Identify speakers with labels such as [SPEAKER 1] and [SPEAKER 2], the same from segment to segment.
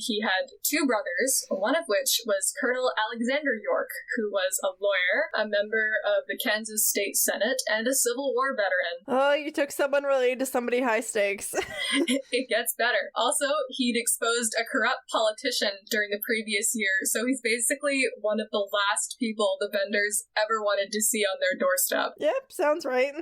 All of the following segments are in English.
[SPEAKER 1] He had two brothers, one of which was Colonel Alexander York, who was a lawyer, a member of the Kansas State Senate, and a Civil War veteran.
[SPEAKER 2] Oh, you took someone related to somebody high stakes.
[SPEAKER 1] It gets better. Also, he'd exposed a corrupt politician during the previous year, so he's basically one of the last people the Benders ever wanted to see on their doorstep.
[SPEAKER 2] Yep, sounds right.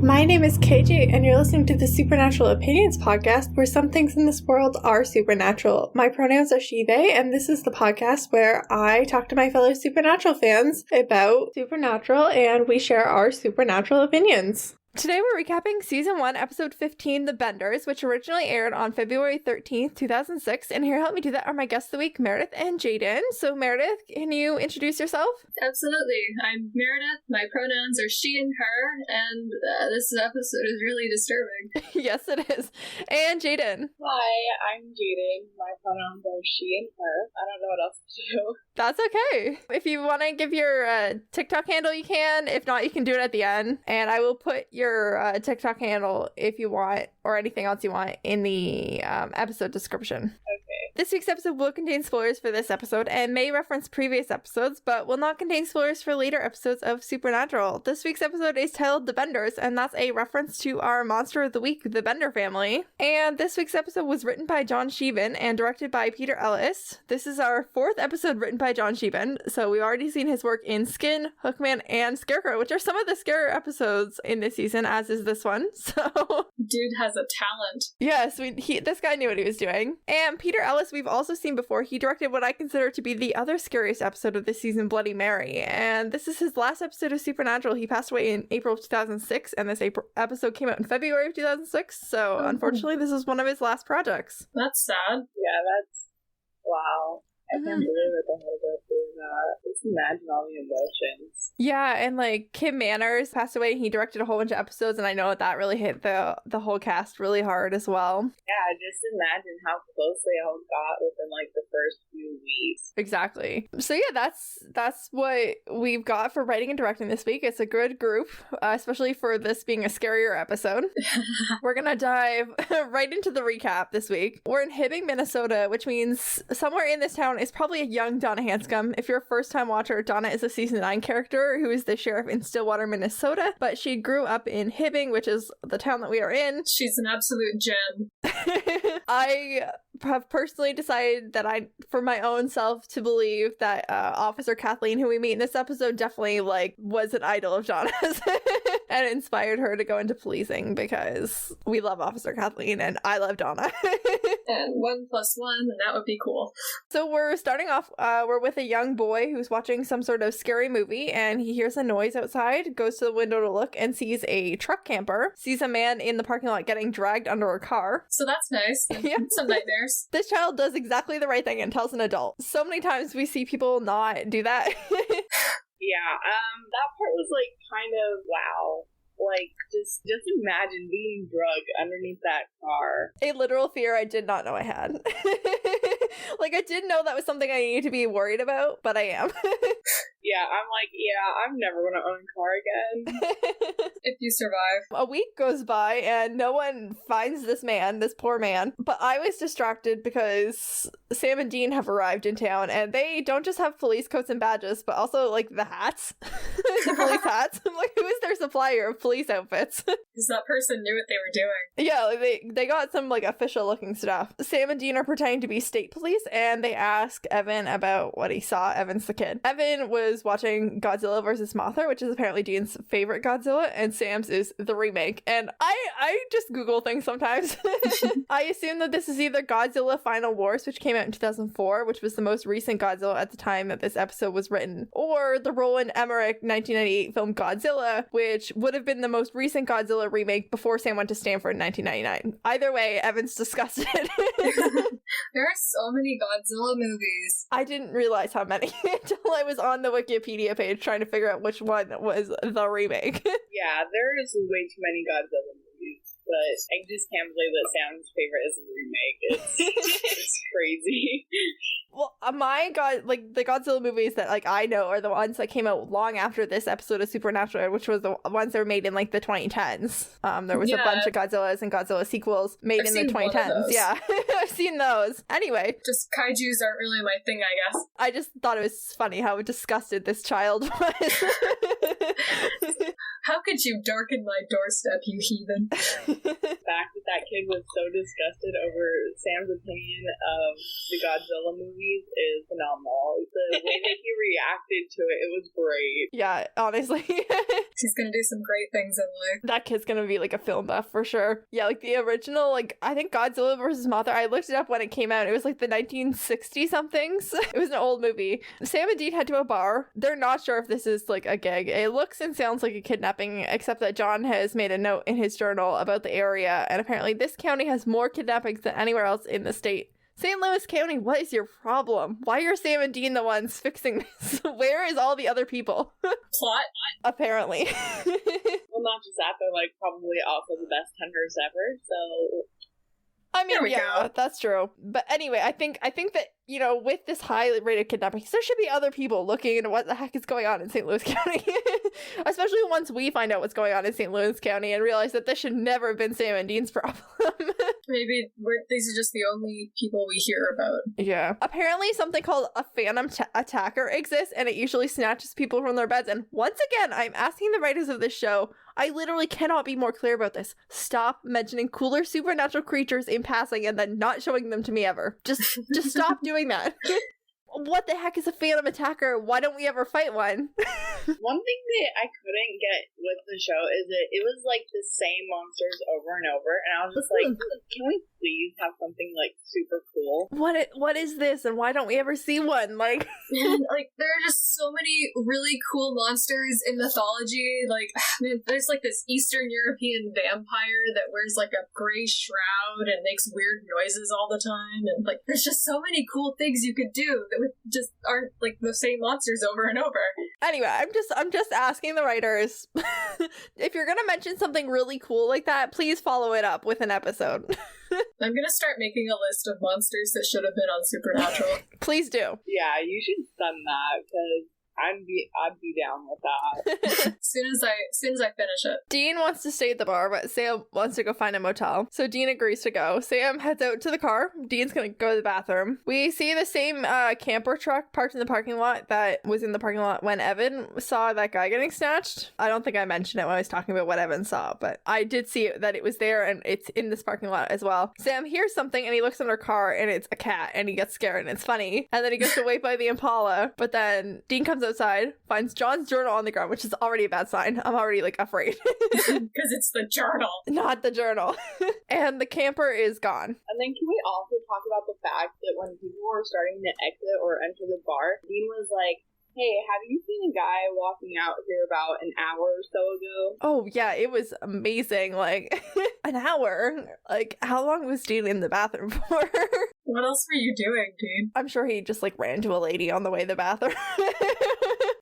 [SPEAKER 2] My name is KJ, and you're listening to the Supernatural Opinions podcast, where some things in this world are supernatural. My pronouns are she, they, and this is the podcast where I talk to my fellow Supernatural fans about Supernatural, and we share our Supernatural opinions. Today we're recapping Season 1, Episode 15, The Benders, which originally aired on February 13th, 2006, and here to help me do that are my guests of the week, Meredith and Jaden. So Meredith, can you introduce yourself?
[SPEAKER 1] Absolutely. I'm Meredith, my pronouns are she and her, and this episode is really disturbing.
[SPEAKER 2] Yes, it is. And Jaden.
[SPEAKER 3] Hi, I'm Jaden, my pronouns are she and her. I don't know what else to do.
[SPEAKER 2] That's okay. If you want to give your TikTok handle, you can. If not, you can do it at the end, and I will put your TikTok handle if you want, or anything else you want, in the episode description.
[SPEAKER 3] Okay.
[SPEAKER 2] This week's episode will contain spoilers for this episode and may reference previous episodes, but will not contain spoilers for later episodes of Supernatural. This week's episode is titled The Benders, and that's a reference to our monster of the week, the Bender family. And this week's episode was written by John Sheehan and directed by Peter Ellis. This is our fourth episode written by John Sheehan, so we've already seen his work in Skin, Hookman, and Scarecrow, which are some of the scarier episodes in this season, as is this one. So
[SPEAKER 1] Dude has a talent.
[SPEAKER 2] yes, this guy knew what he was doing. And Peter Ellis, we've also seen before. He directed what I consider to be the other scariest episode of this season, Bloody Mary. And this is his last episode of Supernatural. He passed away in April of 2006, and this episode came out in February of 2006. So unfortunately, this is one of his last projects.
[SPEAKER 1] That's sad.
[SPEAKER 3] Yeah, that's... Wow. I can't believe that they had to go through that. Just imagine all the emotions.
[SPEAKER 2] Yeah, and like Kim Manners passed away, and he directed a whole bunch of episodes, and I know that really hit the whole cast really hard as well.
[SPEAKER 3] Yeah, just imagine how close they all got within like the first few weeks.
[SPEAKER 2] Exactly. So yeah, that's what we've got for writing and directing this week. It's a good group, especially for this being a scarier episode. We're gonna dive right into the recap this week. We're in Hibbing, Minnesota, which means somewhere in this town is probably a young Donna Hanscom. If you're a first-time watcher, Donna is a season 9 character who is the sheriff in Stillwater, Minnesota, but she grew up in Hibbing, which is the town that we are in.
[SPEAKER 1] She's an absolute gem.
[SPEAKER 2] I have personally decided that for my own self, to believe that Officer Kathleen, who we meet in this episode, definitely was an idol of Donna's and inspired her to go into policing, because we love Officer Kathleen and I love Donna.
[SPEAKER 1] And 1 + 1, and that would be cool.
[SPEAKER 2] So we're starting off, we're with a young boy who's watching some sort of scary movie, and he hears a noise outside, goes to the window to look, and sees a truck camper, sees a man in the parking lot getting dragged under a car.
[SPEAKER 1] So that's nice.
[SPEAKER 2] Yeah.
[SPEAKER 1] Some nightmares.
[SPEAKER 2] This child does exactly the right thing and tells an adult. So many times we see people not do that.
[SPEAKER 3] Yeah, that part was like kind of wow. Like, just imagine being drugged underneath that car.
[SPEAKER 2] A literal fear I did not know I had. I didn't know that was something I needed to be worried about, but I am.
[SPEAKER 3] Yeah, I'm like, I'm never gonna own a car again.
[SPEAKER 1] If you survive.
[SPEAKER 2] A week goes by and no one finds this poor man. But I was distracted because Sam and Dean have arrived in town, and they don't just have police coats and badges, but also the hats. The police hats. I'm like, who is their supplier of police outfits?
[SPEAKER 1] Because that person knew what they were doing.
[SPEAKER 2] Yeah, they got some official looking stuff. Sam and Dean are pretending to be state police, and they ask Evan about what he saw. Evan's the kid. Evan was was watching Godzilla vs. Mothra, which is apparently Dean's favorite Godzilla, and Sam's is the remake. And I just Google things sometimes. I assume that this is either Godzilla Final Wars, which came out in 2004, which was the most recent Godzilla at the time that this episode was written, or the Roland Emmerich 1998 film Godzilla, which would have been the most recent Godzilla remake before Sam went to Stanford in 1999. Either way, Evan's disgusted.
[SPEAKER 1] There are so many Godzilla movies.
[SPEAKER 2] I didn't realize how many until I was on the Wikipedia page trying to figure out which one was the remake.
[SPEAKER 3] Yeah, there is way too many Godzilla movies, but I just can't believe that Sam's favorite is the remake. It's crazy.
[SPEAKER 2] Well, the Godzilla movies that I know are the ones that came out long after this episode of Supernatural, which was the ones that were made in the 2010s. There was a bunch of Godzillas and Godzilla sequels made in the 2010s. Yeah, I've seen those. Anyway,
[SPEAKER 1] just kaijus aren't really my thing, I guess.
[SPEAKER 2] I just thought it was funny how disgusted this child was.
[SPEAKER 1] How could you darken my doorstep, you heathen?
[SPEAKER 3] The fact that kid was so disgusted over Sam's opinion of the Godzilla movies is phenomenal. The way that he reacted to it was great.
[SPEAKER 2] Yeah, honestly.
[SPEAKER 1] He's gonna do some great things in life.
[SPEAKER 2] That kid's gonna be a film buff for sure. Yeah, the original, I think Godzilla vs. Mothra, I looked it up when it came out. It was the 1960 somethings. It was an old movie. Sam and Dean head to a bar. They're not sure if this is a gig. It looks and sounds like a kidnapping, except that John has made a note in his journal about the area, and apparently this county has more kidnappings than anywhere else in the state. St. Louis County, what is your problem? Why are Sam and Dean the ones fixing this? Where is all the other people?
[SPEAKER 1] Plot?
[SPEAKER 2] Apparently.
[SPEAKER 3] Well, not just that, they're probably also the best hunters ever, so...
[SPEAKER 2] I mean, yeah, that's true. But anyway, I think that, with this high rate of kidnappings, there should be other people looking into what the heck is going on in St. Louis County. Especially once we find out what's going on in St. Louis County and realize that this should never have been Sam and Dean's problem.
[SPEAKER 1] Maybe these are just the only people we hear about.
[SPEAKER 2] Yeah. Apparently something called a phantom attacker exists, and it usually snatches people from their beds. And once again, I'm asking the writers of this show, I literally cannot be more clear about this. Stop mentioning cooler supernatural creatures in passing and then not showing them to me ever. Just stop doing that. What the heck is a phantom attacker? Why don't we ever fight one?
[SPEAKER 3] One thing that I couldn't get with the show is that it was the same monsters over and over, and I was just can we please have something super cool?
[SPEAKER 2] What is this, and why don't we ever see one?
[SPEAKER 1] Man, there are just so many really cool monsters in mythology. There's this Eastern European vampire that wears a gray shroud and makes weird noises all the time, and there's just so many cool things you could do that just aren't the same monsters over and over.
[SPEAKER 2] Anyway, I'm just asking the writers, if you're gonna mention something really cool like that, please follow it up with an episode.
[SPEAKER 1] I'm gonna start making a list of monsters that should have been on Supernatural.
[SPEAKER 2] Please do.
[SPEAKER 3] Yeah, you should send that, because I'd be down with that.
[SPEAKER 1] As soon as I finish it.
[SPEAKER 2] Dean wants to stay at the bar, but Sam wants to go find a motel. So Dean agrees to go. Sam heads out to the car. Dean's gonna go to the bathroom. We see the same camper truck parked in the parking lot that was in the parking lot when Evan saw that guy getting snatched. I don't think I mentioned it when I was talking about what Evan saw, but I did see that it was there, and it's in this parking lot as well. Sam hears something and he looks in her car, and it's a cat, and he gets scared, and it's funny. And then he gets away by the Impala, but then Dean comes outside, finds John's journal on the ground, which is already a bad sign. I'm already afraid.
[SPEAKER 1] Because it's the journal.
[SPEAKER 2] Not the journal. And the camper is gone.
[SPEAKER 3] And then can we also talk about the fact that when people were starting to exit or enter the bar, Dean was like, hey, have you seen a guy walking out here about an hour or so ago?
[SPEAKER 2] Oh, yeah, it was amazing. An hour? How long was Dean in the bathroom for?
[SPEAKER 1] What else were you doing, Dean?
[SPEAKER 2] I'm sure he just, ran to a lady on the way to the bathroom.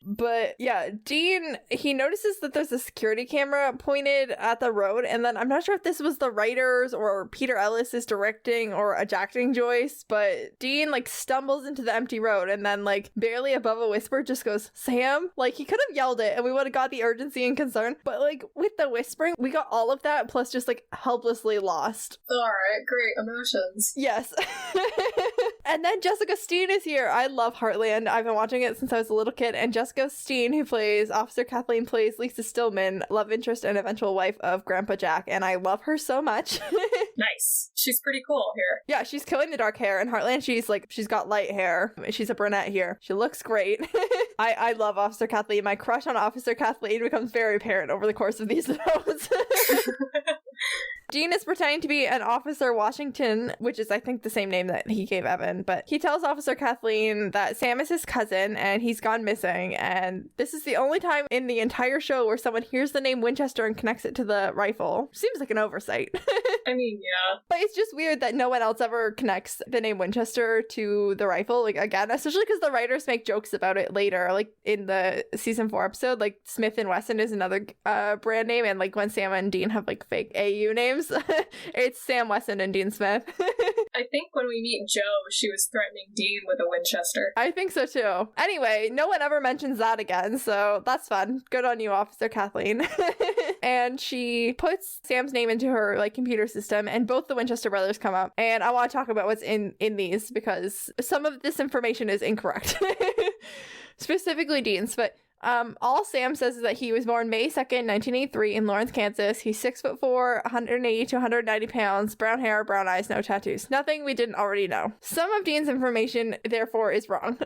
[SPEAKER 2] But, yeah, Dean, he notices that there's a security camera pointed at the road, and then I'm not sure if this was the writers or Peter Ellis is directing or adapting Joyce, but Dean, stumbles into the empty road, and then, barely above a whisper just goes, Sam? He could have yelled it, and we would have got the urgency and concern, but, with the whispering, we got all of that, plus just, helplessly lost.
[SPEAKER 1] Alright, great emotions.
[SPEAKER 2] Yes. And then Jessica Steen is here. I love Heartland. I've been watching it since I was a little kid, and Jessica Jessica Steen, who plays Officer Kathleen, plays Lisa Stillman, love interest and eventual wife of Grandpa Jack, and I love her so much.
[SPEAKER 1] Nice. She's pretty cool here.
[SPEAKER 2] Yeah, she's killing the dark hair. In Heartland, she's got light hair. She's a brunette here. She looks great. I love Officer Kathleen. My crush on Officer Kathleen becomes very apparent over the course of these notes. Dean is pretending to be an Officer Washington, which is, I think, the same name that he gave Evan, but he tells Officer Kathleen that Sam is his cousin and he's gone missing, and this is the only time in the entire show where someone hears the name Winchester and connects it to the rifle. Seems like an oversight.
[SPEAKER 1] I mean, yeah.
[SPEAKER 2] But it's just weird that no one else ever connects the name Winchester to the rifle, like, again, especially because the writers make jokes about it later, like, in the season 4 episode, like, Smith & Wesson is another brand name, and, like, when Sam and Dean have, like, fake AU names, it's Sam Wesson and Dean Smith.
[SPEAKER 1] I think when we meet Jo, she was threatening Dean with a Winchester.
[SPEAKER 2] I think so too. Anyway, no one ever mentions that again, so that's fun. Good on you, Officer Kathleen. And she puts Sam's name into her like computer system, and both the Winchester brothers come up. And I want to talk about what's in these because some of this information is incorrect. Specifically Dean's, but all Sam says is that he was born May 2nd, 1983 in Lawrence, Kansas. He's 6'4", 180 to 190 pounds, brown hair, brown eyes, no tattoos. Nothing we didn't already know. Some of Dean's information, therefore, is wrong.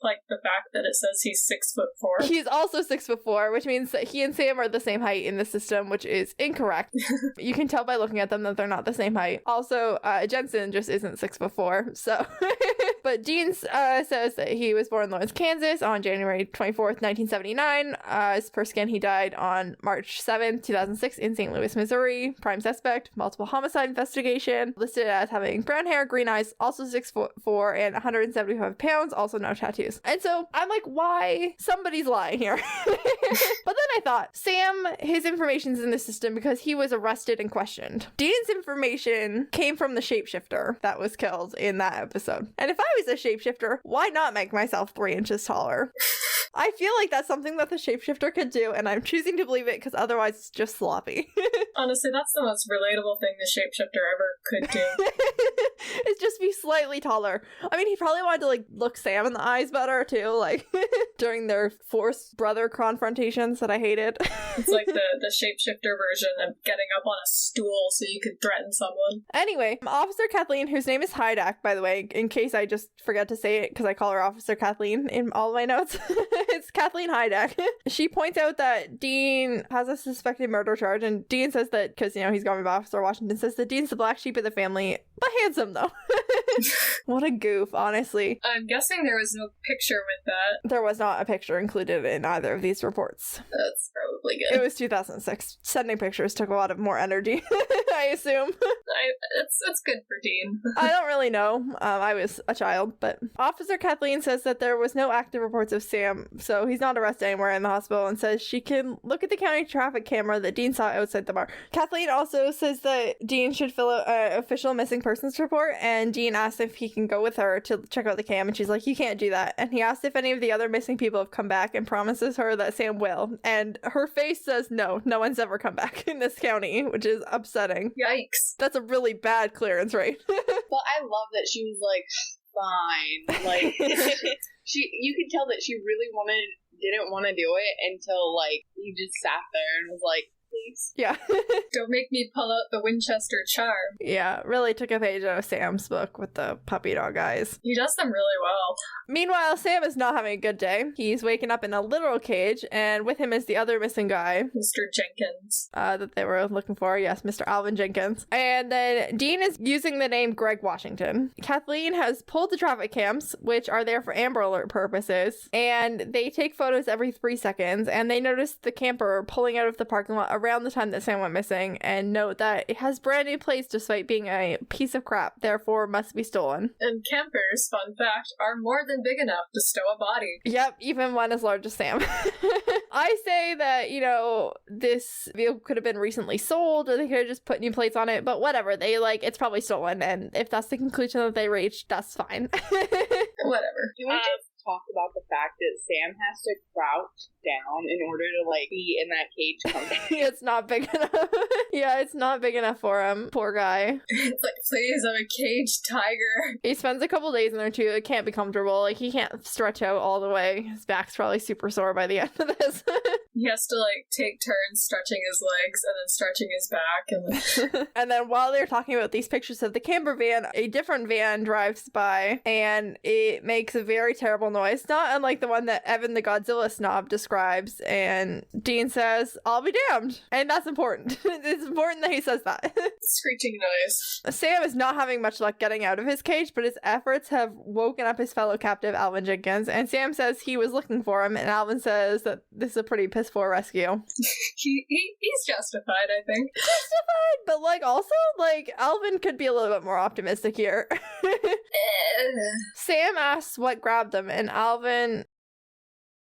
[SPEAKER 1] Like the fact that it says he's 6'4".
[SPEAKER 2] He's also 6'4", which means that he and Sam are the same height in the system, which is incorrect. You can tell by looking at them that they're not the same height. Also, Jensen just isn't 6'4", so... But Dean says that he was born in Lawrence, Kansas on January 24th, 1979. As per scan, he died on March 7th, 2006 in St. Louis, Missouri. Prime suspect, multiple homicide investigation. Listed as having brown hair, green eyes, also 6'4" and 175 pounds, also no tattoos. And so I'm like, why? Somebody's lying here. But then I thought, Sam, his information's in the system because he was arrested and questioned. Dean's information came from the shapeshifter that was killed in that episode. And if I was a shapeshifter, why not make myself 3 inches taller? I feel like that's something that the shapeshifter could do, and I'm choosing to believe it because otherwise it's just sloppy.
[SPEAKER 1] Honestly, that's the most relatable thing the shapeshifter ever could do.
[SPEAKER 2] It's just be slightly taller. I mean, he probably wanted to, like, look Sam in the eyes better, too, like, during their forced brother confrontations that I hated.
[SPEAKER 1] It's like the shapeshifter version of getting up on a stool so you could threaten someone.
[SPEAKER 2] Anyway, Officer Kathleen, whose name is Hydak, by the way, in case I just forget to say it because I call her Officer Kathleen in all of my notes. It's Kathleen Hydak. She points out that Dean has a suspected murder charge, and Dean says that, because, you know, he's gone with Officer Washington, says that Dean's the black sheep of the family, but handsome, though. What a goof, honestly.
[SPEAKER 1] I'm guessing there was no picture with that.
[SPEAKER 2] There was not a picture included in either of these reports.
[SPEAKER 1] That's probably good.
[SPEAKER 2] It was 2006. Sending pictures took a lot of more energy, I assume.
[SPEAKER 1] It's good for Dean.
[SPEAKER 2] I don't really know. I was a child, but Officer Kathleen says that there was no active reports of Sam, so he's not arrested anywhere in the hospital, and says she can look at the county traffic camera that Dean saw outside the bar. Kathleen also says that Dean should fill out an official missing persons report, and Dean asks if he can go with her to check out the cam, and she's like, you can't do that. And he asks if any of the other missing people have come back and promises her that Sam will. And her face says no one's ever come back in this county, which is upsetting.
[SPEAKER 1] Yikes.
[SPEAKER 2] That's a really bad clearance rate.
[SPEAKER 3] But I love that she was like, fine. Like, you could tell that she really didn't want to do it until, like, he just sat there and was like, please.
[SPEAKER 2] Yeah.
[SPEAKER 1] Don't make me pull out the Winchester charm.
[SPEAKER 2] Yeah, really took a page out of Sam's book with the puppy dog eyes.
[SPEAKER 1] He does them really well.
[SPEAKER 2] Meanwhile, Sam is not having a good day. He's waking up in a literal cage, and with him is the other missing guy.
[SPEAKER 1] Mr. Jenkins.
[SPEAKER 2] That they were looking for. Yes, Mr. Alvin Jenkins. And then Dean is using the name Greg Washington. Kathleen has pulled the traffic cams, which are there for Amber Alert purposes, and they take photos every 3 seconds, and they notice the camper pulling out of the parking lot around the time that Sam went missing, and note that it has brand new plates despite being a piece of crap, therefore must be stolen.
[SPEAKER 1] And campers, fun fact, are more than big enough to stow a body.
[SPEAKER 2] Yep, even one as large as Sam. I say that, you know, this vehicle could have been recently sold, or they could have just put new plates on it, but whatever, it's probably stolen, and if that's the conclusion that they reached, that's fine.
[SPEAKER 1] Whatever.
[SPEAKER 3] Can we just talk about the fact that Sam has to crouch down in order to, like, be in that cage comfortably.
[SPEAKER 2] It's not big enough. Yeah, it's not big enough for him. Poor guy.
[SPEAKER 1] It's like, please, I'm a caged tiger.
[SPEAKER 2] He spends a couple days in there too. It can't be comfortable. Like, he can't stretch out all the way. His back's probably super sore by the end of this.
[SPEAKER 1] He has to, like, take turns stretching his legs and then stretching his back. And,
[SPEAKER 2] and then while they're talking about these pictures of the camper van, a different van drives by and it makes a very terrible noise, not unlike the one that Evan the Godzilla snob describes. And Dean says, "I'll be damned." And that's important. It's important that he says that.
[SPEAKER 1] screeching noise.
[SPEAKER 2] Sam is not having much luck getting out of his cage, but his efforts have woken up his fellow captive, Alvin Jenkins. And Sam says he was looking for him, and Alvin says that this is a pretty piss poor rescue.
[SPEAKER 1] He's justified, I think.
[SPEAKER 2] Justified, but like also like Alvin could be a little bit more optimistic here. Sam asks what grabbed them, and Alvin